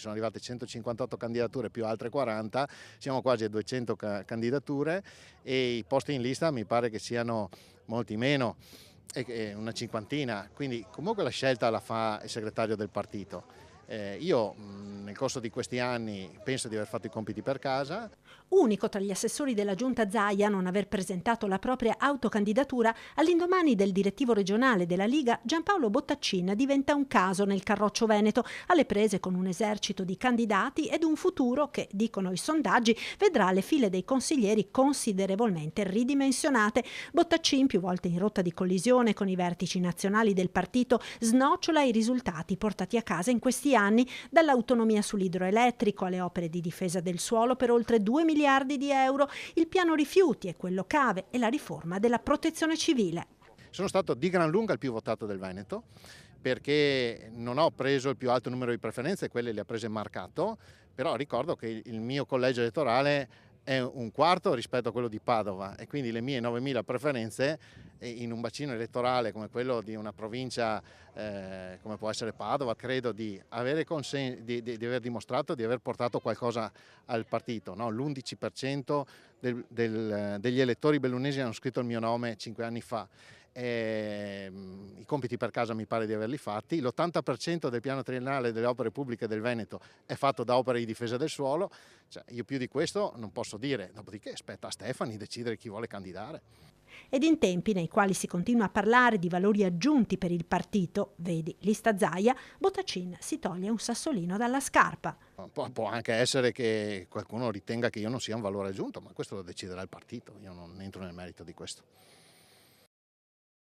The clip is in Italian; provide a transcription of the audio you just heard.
sono arrivate 158 candidature più altre 40, siamo quasi a 200 candidature e i posti in lista mi pare che siano molti meno, una cinquantina, quindi comunque la scelta la fa il segretario del partito. Io nel corso di questi anni penso di aver fatto i compiti per casa. Unico tra gli assessori della giunta Zaia a non aver presentato la propria autocandidatura, all'indomani del direttivo regionale della Liga, Giampaolo Bottaccin diventa un caso nel Carroccio Veneto, alle prese con un esercito di candidati ed un futuro che, dicono i sondaggi, vedrà le file dei consiglieri considerevolmente ridimensionate. Bottaccin, più volte in rotta di collisione con i vertici nazionali del partito, snocciola i risultati portati a casa in questi anni, dall'autonomia sull'idroelettrico alle opere di difesa del suolo per oltre 2 miliardi di euro, il piano rifiuti e quello cave e la riforma della protezione civile. Sono stato di gran lunga il più votato del Veneto, perché non ho preso il più alto numero di preferenze, quelle le ha prese Marcato, però ricordo che il mio collegio elettorale è un quarto rispetto a quello di Padova e quindi le mie 9.000 preferenze in un bacino elettorale come quello di una provincia come può essere Padova, credo di aver dimostrato di aver portato qualcosa al partito, no? L'11% degli elettori bellunesi hanno scritto il mio nome 5 anni fa. I compiti per casa mi pare di averli fatti, l'80% del piano triennale delle opere pubbliche del Veneto è fatto da opere di difesa del suolo, cioè, io più di questo non posso dire, dopodiché spetta a Stefani decidere chi vuole candidare. Ed in tempi nei quali si continua a parlare di valori aggiunti per il partito, vedi lista Zaia, Bottaccin si toglie un sassolino dalla scarpa. Può anche essere che qualcuno ritenga che io non sia un valore aggiunto, ma questo lo deciderà il partito, io non entro nel merito di questo.